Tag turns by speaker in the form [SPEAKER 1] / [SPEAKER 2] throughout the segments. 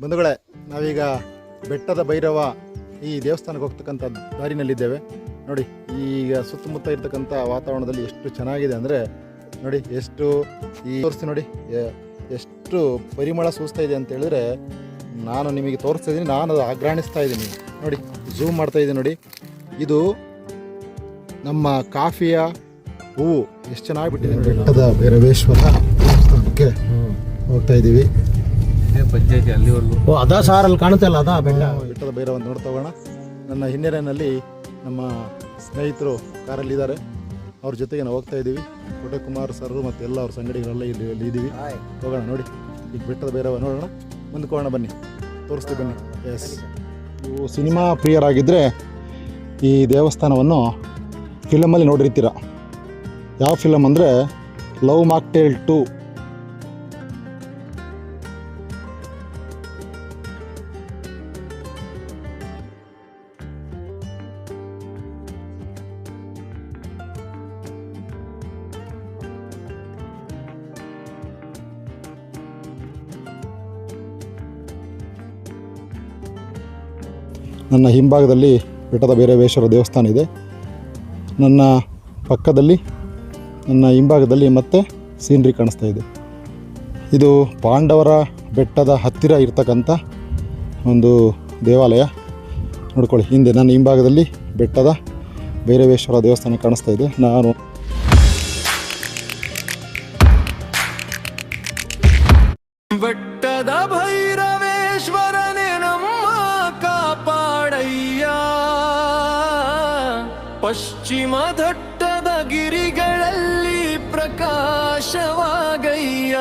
[SPEAKER 1] ಬಂಧುಗಳೇ, ನಾವೀಗ ಬೆಟ್ಟದ ಭೈರವ ಈ ದೇವಸ್ಥಾನಕ್ಕೆ ಹೋಗ್ತಕ್ಕಂಥ ದಾರಿನಲ್ಲಿದ್ದೇವೆ. ನೋಡಿ, ಈಗ ಸುತ್ತಮುತ್ತ ಇರ್ತಕ್ಕಂಥ ವಾತಾವರಣದಲ್ಲಿ ಎಷ್ಟು ಚೆನ್ನಾಗಿದೆ ಅಂದರೆ ನೋಡಿ, ಎಷ್ಟು ತೋರಿಸ್ತೀನಿ ನೋಡಿ, ಎಷ್ಟು ಪರಿಮಳ ಸೂಸ್ತಾ ಇದೆ ಅಂತ ಹೇಳಿದ್ರೆ ನಾನು ನಿಮಗೆ ತೋರಿಸ್ತಾ ಇದ್ದೀನಿ. ನಾನು ಅದು ಆಗ್ರಾಣಿಸ್ತಾ ಇದ್ದೀನಿ ನೋಡಿ, ಝೂಮ್ ಮಾಡ್ತಾ ಇದ್ದೀನಿ ನೋಡಿ. ಇದು ನಮ್ಮ ಕಾಫಿಯ ಹೂವು ಎಷ್ಟು ಚೆನ್ನಾಗಿಬಿಟ್ಟಿದೆ ನೋಡಿ. ಬೆಟ್ಟದ ಭೈರವೇಶ್ವರ ದೇವಸ್ಥಾನಕ್ಕೆ ಹೋಗ್ತಾ ಇದ್ದೀವಿ.
[SPEAKER 2] ಪಂಚಾಯತಿ ಅಲ್ಲಿವರೆಗೂ
[SPEAKER 3] ಅದಾ ಸಾರ್ ಅಲ್ಲಿ ಕಾಣುತ್ತಲ್ಲ, ಅದಾ
[SPEAKER 1] ಬೆಟ್ಟದ ಭೈರವ ಅಂತ ನೋಡ್ತಾ ಹೋಗೋಣ. ನನ್ನ ಹಿನ್ನೆಲೆಯಲ್ಲಿ ನಮ್ಮ ಸ್ನೇಹಿತರು ಕಾರಲ್ಲಿದ್ದಾರೆ, ಅವ್ರ ಜೊತೆಗೆ ನಾವು ಹೋಗ್ತಾ ಇದ್ದೀವಿ. ಕೋಟೆಕುಮಾರ್ ಸರ್ ಮತ್ತು ಎಲ್ಲ ಅವ್ರ ಸಂಗಡಿಗಳೆಲ್ಲ ಇಲ್ಲಿ ಇದ್ದೀವಿ. ಹೋಗೋಣ ನೋಡಿ, ಈಗ ಬೆಟ್ಟದ ಭೈರವ ನೋಡೋಣ, ಮುಂದಕ್ಕೆ ಹೋಗೋಣ, ಬನ್ನಿ ತೋರಿಸ್ತೀವಿ ಬನ್ನಿ. ಎಸ್, ನೀವು ಸಿನಿಮಾ ಪ್ರಿಯರಾಗಿದ್ದರೆ ಈ ದೇವಸ್ಥಾನವನ್ನು ಫಿಲಮಲ್ಲಿ ನೋಡಿರ್ತೀರ. ಯಾವ ಫಿಲಮ್ ಅಂದರೆ ಲವ್ ಮಾಕ್ಟೇಲ್ 2. ನನ್ನ ಹಿಂಭಾಗದಲ್ಲಿ ಬೆಟ್ಟದ ಭೈರವೇಶ್ವರ ದೇವಸ್ಥಾನ ಇದೆ. ನನ್ನ ಪಕ್ಕದಲ್ಲಿ, ನನ್ನ ಹಿಂಭಾಗದಲ್ಲಿ ಮತ್ತೆ ಸೀನ್ರಿ ಕಾಣಿಸ್ತಾ ಇದೆ. ಇದು ಪಾಂಡವರ ಬೆಟ್ಟದ ಹತ್ತಿರ ಇರ್ತಕ್ಕಂಥ ಒಂದು ದೇವಾಲಯ. ನೋಡ್ಕೊಳ್ಳಿ, ಹಿಂದೆ ನನ್ನ ಹಿಂಭಾಗದಲ್ಲಿ ಬೆಟ್ಟದ ಭೈರವೇಶ್ವರ ದೇವಸ್ಥಾನ ಕಾಣಿಸ್ತಾ ಇದೆ. ನಾನು
[SPEAKER 4] ಬೆಟ್ಟದ ಭೈರವೇಶ್ವರನೇ ನಮ್ಮ ಕಾಪಾಡಯ್ಯ, ಪಶ್ಚಿಮ ಘಟ್ಟದ ಗಿರಿಗಳಲ್ಲಿ ಪ್ರಕಾಶವಾಗಯ್ಯ.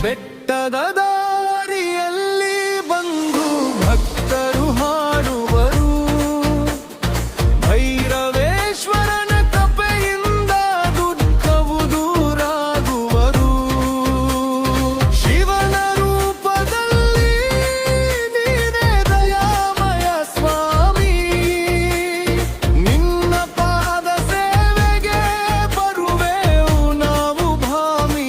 [SPEAKER 4] ಬೆಟ್ಟದ ದಾರಿಯಲ್ಲಿ ಬಂದು ಭಕ್ತರು ಹಾಡುವರು, ಭೈರವೇಶ್ವರನ ಕೃಪೆಯಿಂದ ದುಃಖವು ದೂರಾಗುವರು. ಶಿವನ ರೂಪದಲ್ಲಿ ನೀನೇ ದಯಾಮಯ ಸ್ವಾಮಿ, ನಿನ್ನ ಪಾದ ಸೇವೆಗೆ ಬರುವೆವು ನಾವು ಭಾಮಿ.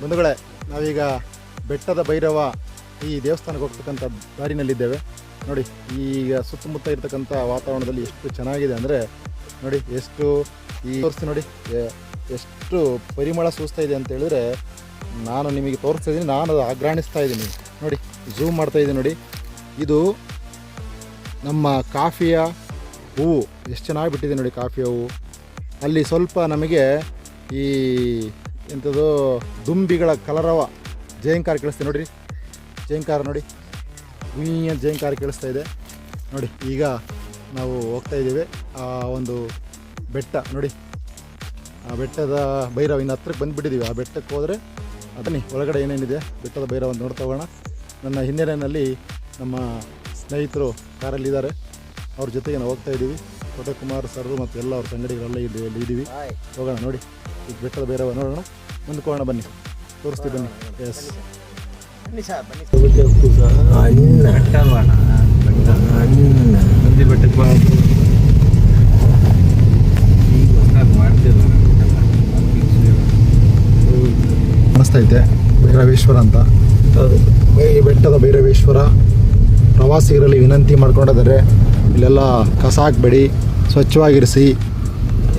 [SPEAKER 1] ಬಂಧುಗಳೇ, ನಾವೀಗ ಬೆಟ್ಟದ ಭೈರವ ಈ ದೇವಸ್ಥಾನಕ್ಕೆ ಹೋಗ್ತಕ್ಕಂಥ ದಾರಿನಲ್ಲಿದ್ದೇವೆ. ನೋಡಿ, ಈಗ ಸುತ್ತಮುತ್ತ ಇರ್ತಕ್ಕಂಥ ವಾತಾವರಣದಲ್ಲಿ ಎಷ್ಟು ಚೆನ್ನಾಗಿದೆ ಅಂದರೆ ನೋಡಿ, ಎಷ್ಟು ತೋರಿಸ್ತೀನಿ ನೋಡಿ, ಎಷ್ಟು ಪರಿಮಳ ಸೂಸ್ತಾ ಇದೆ ಅಂತ ಹೇಳಿದ್ರೆ ನಾನು ನಿಮಗೆ ತೋರಿಸ್ತಾ ಇದ್ದೀನಿ. ನಾನು ಅದು ಆಗ್ರಾಣಿಸ್ತಾ ಇದ್ದೀನಿ ನೋಡಿ, ಝೂಮ್ ಮಾಡ್ತಾ ಇದ್ದೀನಿ ನೋಡಿ. ಇದು ನಮ್ಮ ಕಾಫಿಯ ಹೂವು ಎಷ್ಟು ಚೆನ್ನಾಗಿಬಿಟ್ಟಿದೆ ನೋಡಿ, ಕಾಫಿಯ ಹೂವು. ಅಲ್ಲಿ ಸ್ವಲ್ಪ ನಮಗೆ ಈ ಎಂಥದ್ದು ದುಂಬಿಗಳ ಕಲರವ ಜಯಂಕಾರ ಕೇಳಿಸ್ತೆ ನೋಡಿರಿ, ಜಯಂಕಾರ ನೋಡಿ, ಗುಯ್ಯ ಜಯಂಕಾರ ಕೇಳಿಸ್ತಾ ಇದೆ ನೋಡಿ. ಈಗ ನಾವು ಹೋಗ್ತಾ ಇದ್ದೀವಿ ಆ ಒಂದು ಬೆಟ್ಟ ನೋಡಿ, ಆ ಬೆಟ್ಟದ ಭೈರವ ಇನ್ನು ಹತ್ರಕ್ಕೆ ಬಂದುಬಿಟ್ಟಿದ್ದೀವಿ. ಆ ಬೆಟ್ಟಕ್ಕೆ ಹೋದರೆ ಅದನ್ನಿ ಒಳಗಡೆ ಏನೇನಿದೆ ಬೆಟ್ಟದ ಭೈರವ ಅಂತ ನೋಡ್ತಾ ಹೋಗೋಣ. ನನ್ನ ಹಿನ್ನೆಲೆಯಲ್ಲಿ ನಮ್ಮ ಸ್ನೇಹಿತರು ಕಾರಲ್ಲಿದ್ದಾರೆ, ಅವ್ರ ಜೊತೆಗೆ ನಾವು ಹೋಗ್ತಾ ಇದ್ದೀವಿ. ಕೊಟಕುಮಾರ್ ಸರ್ ಮತ್ತು ಎಲ್ಲ ಅವ್ರ ಸಂಗಡಿಗರೆಲ್ಲ ಇದ್ದೀವಿ. ಹೋಗೋಣ ನೋಡಿ ಈಗ ಬೆಟ್ಟದ ಭೈರವ ನೋಡೋಣ, ಮುಂದಕ್ಕೆ ಹೋಗೋಣ, ಬನ್ನಿ ತೋರಿಸ್ತೀವಿ ಬನ್ನಿ. ಎಸ್
[SPEAKER 2] ನಂದಿ ಬೆಟ್ಟಕ್ಕೆ
[SPEAKER 1] ಕಾಣಿಸ್ತೈತೆ ಭೈರವೇಶ್ವರ ಅಂತ. ಈ ಬೆಟ್ಟದ ಭೈರವೇಶ್ವರ ಪ್ರವಾಸಿಗರಲ್ಲಿ ವಿನಂತಿ ಮಾಡ್ಕೊಂಡಿದ್ದಾರೆ, ಇಲ್ಲೆಲ್ಲ ಕಸ ಹಾಕಬೇಡಿ, ಸ್ವಚ್ಛವಾಗಿರಿಸಿ,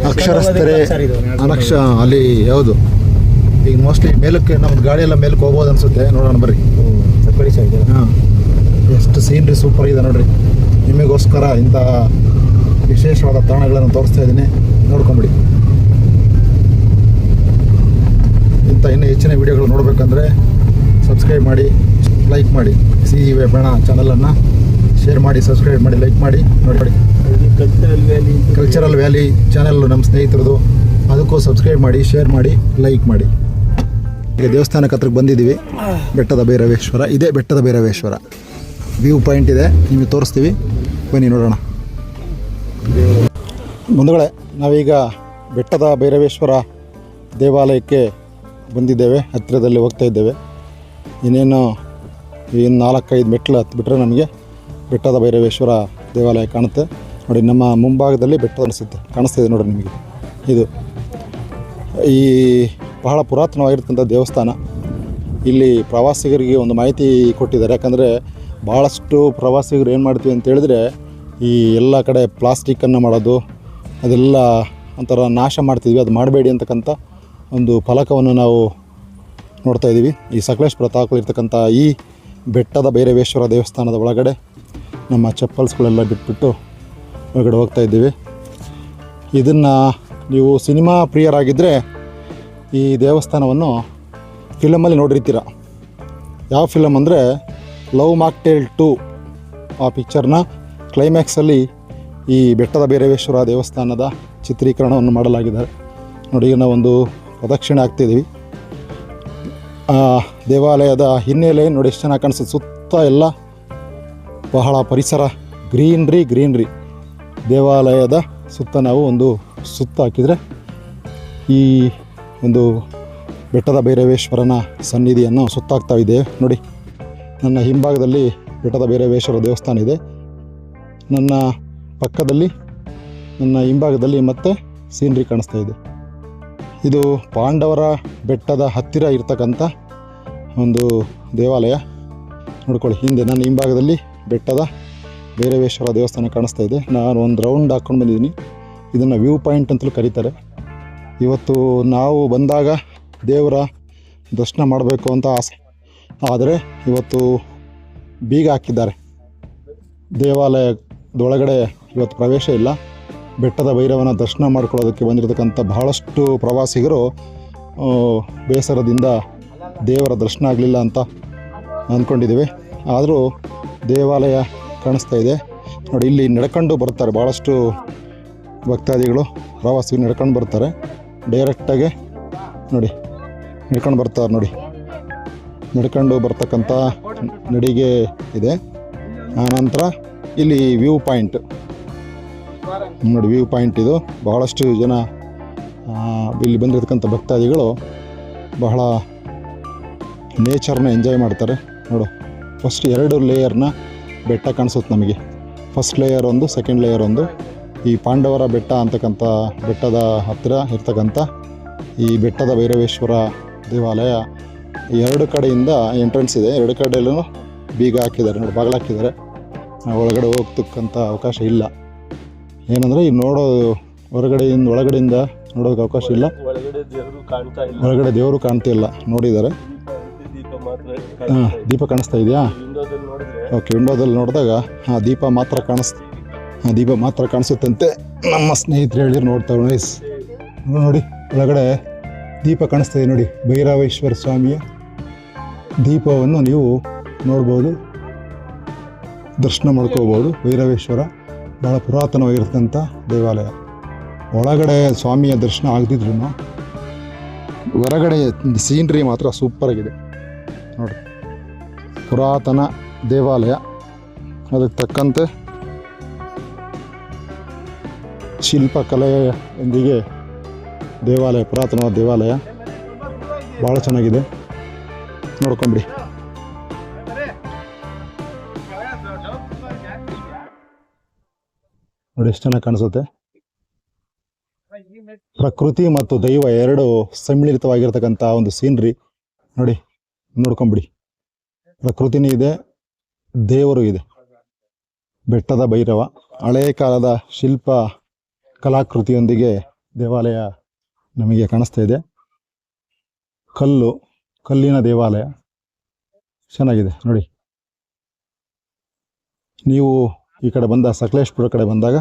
[SPEAKER 1] ಅಕ್ಷರಸ್ಥರೇ ಅಲ್ಲಿ ಯಾವುದು ಈಗ ಮೋಸ್ಟ್ಲಿ ಮೇಲಕ್ಕೆ ನಮ್ದು ಗಾಡಿ ಎಲ್ಲ ಮೇಲಕ್ಕೆ ಹೋಗ್ಬೋದು ಅನಿಸುತ್ತೆ. ನೋಡೋಣ ಬರ್ರಿ. ಹಾಂ, ಎಷ್ಟು ಸೀನ್ರಿ ಸೂಪರ್ ಇದೆ ನೋಡ್ರಿ. ನಿಮಗೋಸ್ಕರ ಇಂಥ ವಿಶೇಷವಾದ ತಾಣಗಳನ್ನು ತೋರಿಸ್ತಾ ಇದ್ದೀನಿ, ನೋಡ್ಕೊಂಬಿಡಿ. ಇಂಥ ಇನ್ನೂ ಹೆಚ್ಚಿನ ವಿಡಿಯೋಗಳು ನೋಡಬೇಕಂದ್ರೆ ಸಬ್ಸ್ಕ್ರೈಬ್ ಮಾಡಿ, ಲೈಕ್ ಮಾಡಿ. CEV ಬೇಣ ಚಾನಲನ್ನು ಶೇರ್ ಮಾಡಿ, ಸಬ್ಸ್ಕ್ರೈಬ್ ಮಾಡಿ, ಲೈಕ್ ಮಾಡಿ. ನೋಡಿ ಕಲ್ಚರಲ್ ವ್ಯಾಲಿ ಚಾನಲ್ ನಮ್ಮ ಸ್ನೇಹಿತರದು, ಅದಕ್ಕೂ ಸಬ್ಸ್ಕ್ರೈಬ್ ಮಾಡಿ, ಶೇರ್ ಮಾಡಿ, ಲೈಕ್ ಮಾಡಿ. ಈಗ ದೇವಸ್ಥಾನಕ್ಕೆ ಹತ್ರಕ್ಕೆ ಬಂದಿದ್ದೀವಿ. ಬೆಟ್ಟದ ಭೈರವೇಶ್ವರ, ಇದೇ ಬೆಟ್ಟದ ಭೈರವೇಶ್ವರ ವ್ಯೂ ಪಾಯಿಂಟ್ ಇದೆ, ನಿಮಗೆ ತೋರಿಸ್ತೀವಿ, ಬನ್ನಿ ನೋಡೋಣ. ಬಂಧುಗಳೇ, ನಾವೀಗ ಬೆಟ್ಟದ ಭೈರವೇಶ್ವರ ದೇವಾಲಯಕ್ಕೆ ಬಂದಿದ್ದೇವೆ, ಹತ್ತಿರದಲ್ಲಿ ಹೋಗ್ತಾ ಇದ್ದೇವೆ. ಇನ್ನೇನು 4-5 ಮೆಟ್ಲು ಹತ್ತಿಬಿಟ್ರೆ ನಮಗೆ ಬೆಟ್ಟದ ಭೈರವೇಶ್ವರ ದೇವಾಲಯ ಕಾಣುತ್ತೆ. ನೋಡಿ, ನಮ್ಮ ಮುಂಭಾಗದಲ್ಲಿ ಬೆಟ್ಟ ಕಾಣಿಸ್ತಿದೆ ನೋಡಿ ನಿಮಗೆ. ಇದು ಈ ಬಹಳ ಪುರಾತನವಾಗಿರ್ತಕ್ಕಂಥ ದೇವಸ್ಥಾನ. ಇಲ್ಲಿ ಪ್ರವಾಸಿಗರಿಗೆ ಒಂದು ಮಾಹಿತಿ ಕೊಟ್ಟಿದ್ದಾರೆ. ಯಾಕಂದರೆ ಭಾಳಷ್ಟು ಪ್ರವಾಸಿಗರು ಏನು ಮಾಡ್ತೀವಿ ಅಂತ ಹೇಳಿದ್ರೆ, ಈ ಎಲ್ಲ ಕಡೆ ಪ್ಲಾಸ್ಟಿಕ್ಕನ್ನು ಮಾಡೋದು, ಅದೆಲ್ಲ ಒಂಥರ ನಾಶ ಮಾಡ್ತಿದ್ವಿ, ಅದು ಮಾಡಬೇಡಿ ಅಂತಕ್ಕಂಥ ಒಂದು ಫಲಕವನ್ನು ನಾವು ನೋಡ್ತಾ ಇದ್ದೀವಿ. ಈ ಸಕಲೇಶ್ಪುರ ತಾಲೂಕಲ್ಲಿರ್ತಕ್ಕಂಥ ಈ ಬೆಟ್ಟದ ಭೈರವೇಶ್ವರ ದೇವಸ್ಥಾನದ ಒಳಗಡೆ ನಮ್ಮ ಚಪ್ಪಲ್ಸ್ಗಳೆಲ್ಲ ಬಿಟ್ಬಿಟ್ಟು ಒಳಗಡೆ ಹೋಗ್ತಾ ಇದ್ದೀವಿ. ಇದನ್ನು ನೀವು ಸಿನಿಮಾ ಪ್ರಿಯರಾಗಿದ್ದರೆ ಈ ದೇವಸ್ಥಾನವನ್ನು ಫಿಲಮಲ್ಲಿ ನೋಡಿರ್ತೀರ. ಯಾವ ಫಿಲಮ್ ಅಂದರೆ ಲವ್ ಮಾಕ್ಟೇಲ್ 2, ಆ ಪಿಕ್ಚರ್ನ ಕ್ಲೈಮ್ಯಾಕ್ಸಲ್ಲಿ ಈ ಬೆಟ್ಟದ ಭೈರವೇಶ್ವರ ದೇವಸ್ಥಾನದ ಚಿತ್ರೀಕರಣವನ್ನು ಮಾಡಲಾಗಿದೆ. ನೋಡಿ, ಈಗ ನಾವೊಂದು ಪ್ರದಕ್ಷಿಣೆ ಆಗ್ತಿದ್ದೀವಿ. ದೇವಾಲಯದ ಹಿನ್ನೆಲೆ ನೋಡಿ ಎಷ್ಟು ಚೆನ್ನಾಗಿ ಕಾಣಿಸುತ್ತೆ. ಸುತ್ತ ಎಲ್ಲ ಬಹಳ ಪರಿಸರ, ಗ್ರೀನ್ರಿ. ದೇವಾಲಯದ ಸುತ್ತ ನಾವು ಒಂದು ಸುತ್ತ ಹಾಕಿದರೆ ಈ ಒಂದು ಬೆಟ್ಟದ ಭೈರವೇಶ್ವರನ ಸನ್ನಿಧಿಯನ್ನು ಸುತ್ತಾಗ್ತಾ ಇದ್ದೇವೆ. ನೋಡಿ, ನನ್ನ ಹಿಂಭಾಗದಲ್ಲಿ ಬೆಟ್ಟದ ಭೈರವೇಶ್ವರ ದೇವಸ್ಥಾನ ಇದೆ, ನನ್ನ ಪಕ್ಕದಲ್ಲಿ, ನನ್ನ ಹಿಂಭಾಗದಲ್ಲಿ ಮತ್ತೆ ಸೀನ್ರಿ ಕಾಣಿಸ್ತಾ ಇದೆ. ಇದು ಪಾಂಡವರ ಬೆಟ್ಟದ ಹತ್ತಿರ ಇರ್ತಕ್ಕಂಥ ಒಂದು ದೇವಾಲಯ. ನೋಡ್ಕೊಳ್ಳಿ, ಹಿಂದೆ ನನ್ನ ಹಿಂಭಾಗದಲ್ಲಿ ಬೆಟ್ಟದ ಭೈರವೇಶ್ವರ ದೇವಸ್ಥಾನ ಕಾಣಿಸ್ತಾ ಇದೆ. ನಾನು ಒಂದು ರೌಂಡ್ ಹಾಕ್ಕೊಂಡು ಬಂದಿದ್ದೀನಿ. ಇದನ್ನು ವ್ಯೂ ಪಾಯಿಂಟ್ ಅಂತಲೂ ಕರೀತಾರೆ. ಇವತ್ತು ನಾವು ಬಂದಾಗ ದೇವರ ದರ್ಶನ ಮಾಡಬೇಕು ಅಂತ ಆಸೆ, ಆದರೆ ಇವತ್ತು ಬೀಗ ಹಾಕಿದ್ದಾರೆ. ದೇವಾಲಯದೊಳಗಡೆ ಇವತ್ತು ಪ್ರವೇಶ ಇಲ್ಲ. ಬೆಟ್ಟದ ಭೈರವನ ದರ್ಶನ ಮಾಡ್ಕೊಳ್ಳೋದಕ್ಕೆ ಬಂದಿರತಕ್ಕಂಥ ಬಹಳಷ್ಟು ಪ್ರವಾಸಿಗರು ಬೇಸರದಿಂದ ದೇವರ ದರ್ಶನ ಆಗಲಿಲ್ಲ ಅಂತ ಅಂದ್ಕೊಂಡಿದ್ದೀವಿ. ಆದರೂ ದೇವಾಲಯ ಕಾಣಿಸ್ತಾ ಇದೆ ನೋಡಿ. ಇಲ್ಲಿ ನಡ್ಕೊಂಡು ಬರ್ತಾರೆ, ಭಾಳಷ್ಟು ಭಕ್ತಾದಿಗಳು ಪ್ರವಾಸಿಗರು ನಡ್ಕೊಂಡು ಬರ್ತಾರೆ. ಡೈರೆಕ್ಟಾಗಿ ನೋಡಿ ನಡ್ಕೊಂಡು ಬರ್ತಾರೆ. ನೋಡಿ, ನಡ್ಕೊಂಡು ಬರ್ತಕ್ಕಂಥ ನಡಿಗೆ ಇದೆ. ಆನಂತರ ಇಲ್ಲಿ ವ್ಯೂ ಪಾಯಿಂಟ್ ನೋಡಿ, ವ್ಯೂ ಪಾಯಿಂಟ್ ಇದು. ಬಹಳಷ್ಟು ಜನ ಇಲ್ಲಿ ಬಂದಿರತಕ್ಕಂಥ ಭಕ್ತಾದಿಗಳು ಬಹಳ ನೇಚರ್ನ ಎಂಜಾಯ್ ಮಾಡ್ತಾರೆ. ನೋಡು, ಫಸ್ಟ್ 2 ಲೇಯರ್ನ ಬೆಟ್ಟ ಕಾಣಿಸುತ್ತೆ ನಮಗೆ. ಫಸ್ಟ್ ಲೇಯರ್ ಒಂದು, ಸೆಕೆಂಡ್ ಲೇಯರ್ ಒಂದು. ಈ ಪಾಂಡವರ ಬೆಟ್ಟ ಅಂತಕ್ಕಂಥ ಬೆಟ್ಟದ ಹತ್ತಿರ ಇರ್ತಕ್ಕಂಥ ಈ ಬೆಟ್ಟದ ಭೈರವೇಶ್ವರ ದೇವಾಲಯ 2 ಕಡೆಯಿಂದ ಎಂಟ್ರೆನ್ಸ್ ಇದೆ. 2 ಕಡೆಯಲ್ಲೂ ಬೀಗ ಹಾಕಿದ್ದಾರೆ ನೋಡಿ, ಬಾಗಿಲು ಹಾಕಿದ್ದಾರೆ. ಒಳಗಡೆ ಹೋಗ್ತಕ್ಕಂಥ ಅವಕಾಶ ಇಲ್ಲ. ಏನಂದರೆ ಈಗ ಒಳಗಡೆಯಿಂದ ನೋಡೋಕ್ಕೆ ಅವಕಾಶ ಇಲ್ಲ. ಒಳಗಡೆ ದೇವರು ಕಾಣ್ತಿಲ್ಲ, ನೋಡಿದ್ದಾರೆ. ಹಾಂ, ದೀಪ ಕಾಣಿಸ್ತಾ ಇದೆಯಾ? ಓಕೆ, ವಿಂಡೋದಲ್ಲಿ ನೋಡಿದಾಗ ದೀಪ ಮಾತ್ರ ಕಾಣಿಸುತ್ತಂತೆ ನಮ್ಮ ಸ್ನೇಹಿತರು ಹೇಳಿ ನೋಡ್ತಾರೆ. ನೈಸ್ ನೋಡಿ, ಒಳಗಡೆ ದೀಪ ಕಾಣಿಸ್ತಾ ಇದೆ ನೋಡಿ. ಭೈರವೇಶ್ವರ ಸ್ವಾಮಿಯ ದೀಪವನ್ನು ನೀವು ನೋಡ್ಬೋದು, ದರ್ಶನ ಮಾಡ್ಕೋಬೋದು. ಭೈರವೇಶ್ವರ ಭಾಳ ಪುರಾತನವಾಗಿರ್ತಕ್ಕಂಥ ದೇವಾಲಯ. ಒಳಗಡೆ ಸ್ವಾಮಿಯ ದರ್ಶನ ಆಗದಿದ್ರು ಹೊರಗಡೆ ಸೀನ್ರಿ ಮಾತ್ರ ಸೂಪರಾಗಿದೆ ನೋಡಿ. ಪುರಾತನ ದೇವಾಲಯ ಅದಕ್ಕೆ ತಕ್ಕಂತೆ ಶಿಲ್ಪಕಲೆಯೊಂದಿಗೆ ದೇವಾಲಯ, ಪುರಾತನವಾದ ದೇವಾಲಯ ಭಾಳ ಚೆನ್ನಾಗಿದೆ, ನೋಡ್ಕೊಂಬಿಡಿ. ನೋಡಿ ಎಷ್ಟು ಚೆನ್ನಾಗಿ ಕಾಣಿಸುತ್ತೆ. ಪ್ರಕೃತಿ ಮತ್ತು ದೈವ ಎರಡು ಸಮ್ಮಿಳಿತವಾಗಿರ್ತಕ್ಕಂಥ ಒಂದು ಸೀನ್ರಿ ನೋಡಿ, ನೋಡ್ಕೊಂಬಿಡಿ. ಪ್ರಕೃತಿನೂ ಇದೆ, ದೇವರು ಇದೆ. ಬೆಟ್ಟದ ಭೈರವ ಹಳೆಯ ಕಾಲದ ಶಿಲ್ಪ ಕಲಾಕೃತಿಯೊಂದಿಗೆ ದೇವಾಲಯ ನಮಗೆ ಕಾಣಿಸ್ತಾ ಇದೆ. ಕಲ್ಲಿನ ದೇವಾಲಯ ಚೆನ್ನಾಗಿದೆ ನೋಡಿ. ನೀವು ಈ ಕಡೆ ಬಂದ ಸಕಲೇಶ್ಪುರ ಕಡೆ ಬಂದಾಗ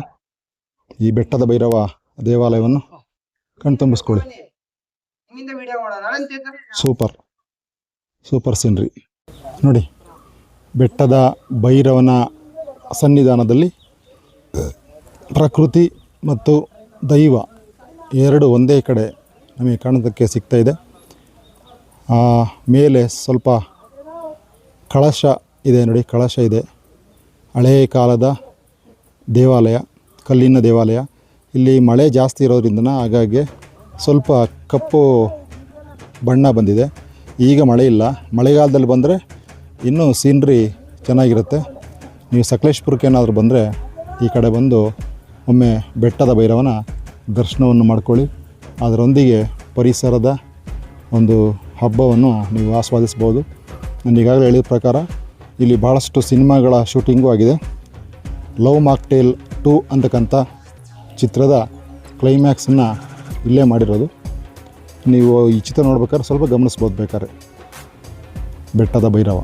[SPEAKER 1] ಈ ಬೆಟ್ಟದ ಭೈರವ ದೇವಾಲಯವನ್ನು ಕಣ್ತುಂಬಿಸ್ಕೊಳ್ಳಿ. ಸೂಪರ್ ಸೀನ್ರಿ ನೋಡಿ. ಬೆಟ್ಟದ ಭೈರವನ ಸನ್ನಿಧಾನದಲ್ಲಿ ಪ್ರಕೃತಿ ಮತ್ತು ದೈವ ಎರಡು ಒಂದೇ ಕಡೆ ನಮಗೆ ಕಾಣೋದಕ್ಕೆ ಸಿಗ್ತಾ ಇದೆ. ಮೇಲೆ ಸ್ವಲ್ಪ ಕಳಶ ಇದೆ ನೋಡಿ, ಕಳಶ ಇದೆ. ಹಳೆಯ ಕಾಲದ ದೇವಾಲಯ, ಕಲ್ಲಿನ ದೇವಾಲಯ. ಇಲ್ಲಿ ಮಳೆ ಜಾಸ್ತಿ ಇರೋದ್ರಿಂದ ಹಾಗಾಗಿ ಸ್ವಲ್ಪ ಕಪ್ಪು ಬಣ್ಣ ಬಂದಿದೆ. ಈಗ ಮಳೆ ಇಲ್ಲ, ಮಳೆಗಾಲದಲ್ಲಿ ಬಂದರೆ ಇನ್ನೂ ಸೀನ್ರಿ ಚೆನ್ನಾಗಿರುತ್ತೆ. ನೀವು ಸಕಲೇಶ್ಪುರಕ್ಕೆ ಏನಾದರೂ ಬಂದರೆ ಈ ಕಡೆ ಬಂದು ಒಮ್ಮೆ ಬೆಟ್ಟದ ಭೈರವನ ದರ್ಶನವನ್ನು ಮಾಡ್ಕೊಳ್ಳಿ. ಅದರೊಂದಿಗೆ ಪರಿಸರದ ಒಂದು ಹಬ್ಬವನ್ನು ನೀವು ಆಸ್ವಾದಿಸ್ಬೋದು. ನಾನು ಈಗಾಗಲೇ ಹೇಳಿದ ಪ್ರಕಾರ ಇಲ್ಲಿ ಭಾಳಷ್ಟು ಸಿನಿಮಾಗಳ ಶೂಟಿಂಗೂ ಆಗಿದೆ. ಲವ್ ಮಾಕ್ಟೇಲ್ 2 ಅಂತಕ್ಕಂಥ ಚಿತ್ರದ ಕ್ಲೈಮ್ಯಾಕ್ಸನ್ನು ಇಲ್ಲೇ ಮಾಡಿರೋದು. ನೀವು ಈ ಚಿತ್ರ ನೋಡ್ಬೇಕಾದ್ರೆ ಸ್ವಲ್ಪ ಗಮನಿಸ್ಬೋದು ಬೇಕಾದ್ರೆ. ಬೆಟ್ಟದ ಭೈರವ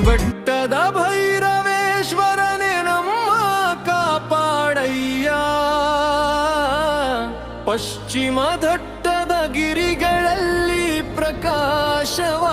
[SPEAKER 4] ಬೆಟ್ಟದ ಭೈರವೇಶ್ವರನೇ ನಮ್ಮ ಕಾಪಾಡಯ್ಯ. ಪಶ್ಚಿಮ ಘಟ್ಟದ ಗಿರಿಗಳಲ್ಲಿ ಪ್ರಕಾಶವ